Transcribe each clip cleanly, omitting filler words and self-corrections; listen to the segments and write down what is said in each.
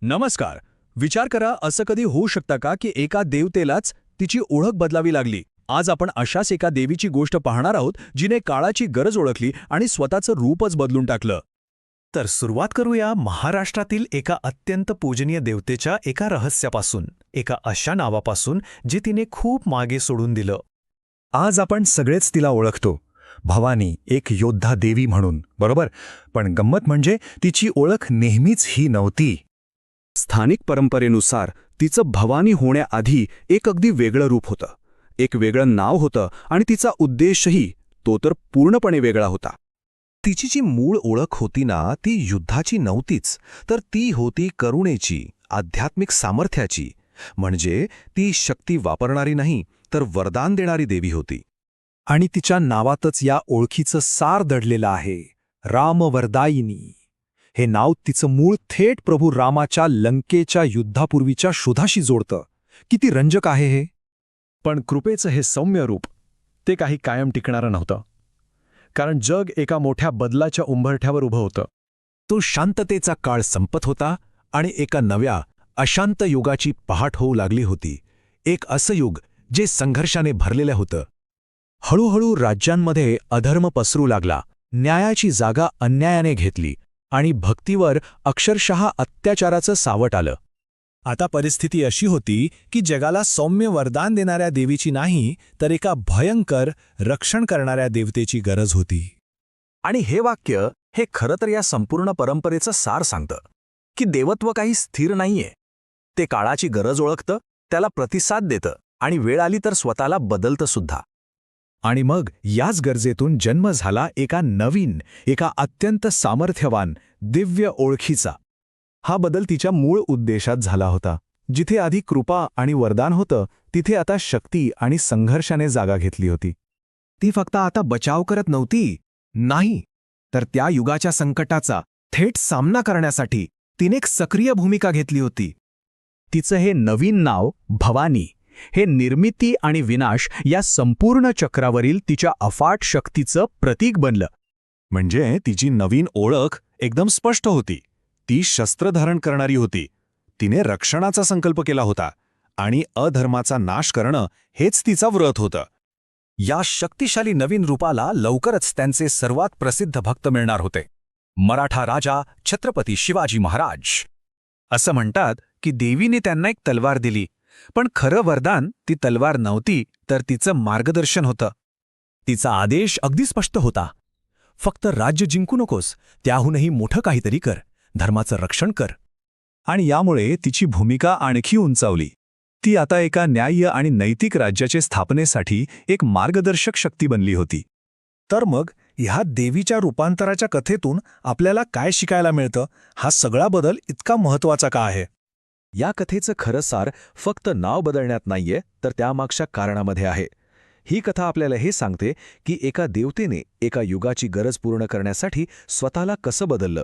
नमस्कार. विचार करा, असं कधी होऊ शकतं का की एका देवतेलाच तिची ओळख बदलावी लागली. आज आपण अशाच एका देवीची गोष्ट पाहणार आहोत जिने काळाची गरज ओळखली आणि स्वतःचं रूपच बदलून टाकलं. तर सुरुवात करूया महाराष्ट्रातील एका अत्यंत पूजनीय देवतेच्या एका रहस्यापासून, एका अशा नावापासून जे तिने खूप मागे सोडून दिलं. आज आपण सगळेच तिला ओळखतो, भवानी, एक योद्धा देवी म्हणून, बरोबर? पण गंमत म्हणजे तिची ओळख नेहमीच ही नव्हती. स्थानिक परंपरेनुसार तिचं भवानी होण्याआधी एक अगदी वेगळं रूप होतं, एक वेगळं नाव होतं आणि तिचा उद्देशही तो तर पूर्णपणे वेगळा होता. तिची जी मूळ ओळख होती ना, ती युद्धाची नव्हतीच, तर ती होती करुणेची, आध्यात्मिक सामर्थ्याची. म्हणजे ती शक्ती वापरणारी नाही, तर वरदान देणारी देवी होती. आणि तिच्या नावातच या ओळखीचं सार दडलेलं आहे, रामवरदायिनी. हे नाव तिचं मूळ थेट प्रभू रामाच्या लंकेच्या युद्धापूर्वीच्या शोधाशी जोडतं. किती रंजक आहे हे. पण कृपेचं हे सौम्य रूप, ते काही कायम टिकणारं नव्हतं. कारण जग एका मोठ्या बदलाच्या उंबरठ्यावर उभं होतं. तो शांततेचा काळ संपत होता आणि एका नव्या अशांत युगाची पहाट होऊ लागली होती. एक असं युग जे संघर्षाने भरलेलं होतं. हळूहळू राज्यांमध्ये अधर्म पसरू लागला, न्यायाची जागा अन्यायाने घेतली आणि भक्तीवर अक्षरशः अत्याचाराचं सावट आलं. आता परिस्थिती अशी होती की जगाला सौम्य वरदान देणाऱ्या देवीची नाही, तर एका भयंकर रक्षण करणाऱ्या देवतेची गरज होती. आणि हे वाक्य हे खरं तर या संपूर्ण परंपरेचं सार सांगतं की देवत्व काही स्थिर नाहीये. ते काळाची गरज ओळखतं, त्याला प्रतिसाद देतं आणि वेळ आली तर स्वतःला बदलतं सुद्धा. आणि मग याच गरजेतून जन्म झाला एका नवीन, एका अत्यंत सामर्थ्यवान, दिव्य ओळखीचा. हा बदल तिच्या मूळ उद्देशात झाला होता. जिथे आधी कृपा आणि वरदान होतं, तिथे आता शक्ती आणि संघर्षाने जागा घेतली होती. ती फक्त आता बचाव करत नव्हती, नाही, तर त्या युगाच्या संकटाचा थेट सामना करण्यासाठी तिने एक सक्रिय भूमिका घेतली होती. तिचं हे नवीन नाव भवानी हे निर्मिती आणि विनाश या संपूर्ण चक्रावरील तिच्या अफाट शक्तीचं प्रतीक बनलं. म्हणजे तिची नवीन ओळख एकदम स्पष्ट होती. ती शस्त्र धारण करणारी होती. तिने रक्षणाचा संकल्प केला होता आणि अधर्माचा नाश करणं हेच तिचा व्रत होतं. या शक्तिशाली नवीन रूपाला लवकरच त्यांचे सर्वात प्रसिद्ध भक्त मिळणार होते, मराठा राजा छत्रपती शिवाजी महाराज. असं म्हणतात की देवीने त्यांना एक तलवार दिली, पण खरं वरदान ती तलवार नव्हती, तर तिचं मार्गदर्शन होतं. तिचा आदेश अगदी स्पष्ट होता, फक्त राज्य जिंकू नकोस, त्याहूनही मोठं काहीतरी कर, धर्माचं रक्षण कर. आणि यामुळे तिची भूमिका आणखी उंचावली. ती आता एका न्याय्य आणि नैतिक राज्याचे स्थापनेसाठी एक मार्गदर्शक शक्ती बनली होती. तर मग ह्या देवीच्या रूपांतराच्या कथेतून आपल्याला काय शिकायला मिळतं? हा सगळा बदल इतका महत्त्वाचा का आहे? या कथेचं खरं सार फक्त नाव बदलण्यात नाहीये, तर त्यामागच्या कारणामध्ये आहे. ही कथा आपल्याला हे सांगते की एका देवतेने एका युगाची गरज पूर्ण करण्यासाठी स्वतःला कसं बदललं.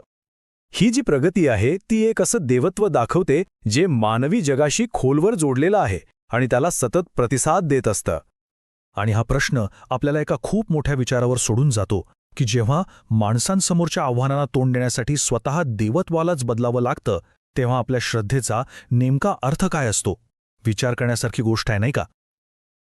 ही जी प्रगती आहे ती एक असं देवत्व दाखवते जे मानवी जगाशी खोलवर जोडलेलं आहे आणि त्याला सतत प्रतिसाद देत असतं. आणि हा प्रश्न आपल्याला एका खूप मोठ्या विचारावर सोडून जातो की जेव्हा माणसांसमोरच्या आव्हानांना तोंड देण्यासाठी स्वतः देवत्वालाच बदलावं लागतं, तेव्हा आपल्या श्रद्धेचा नेमका अर्थ काय असतो? विचार करण्यासारखी गोष्ट आहे, नाही का?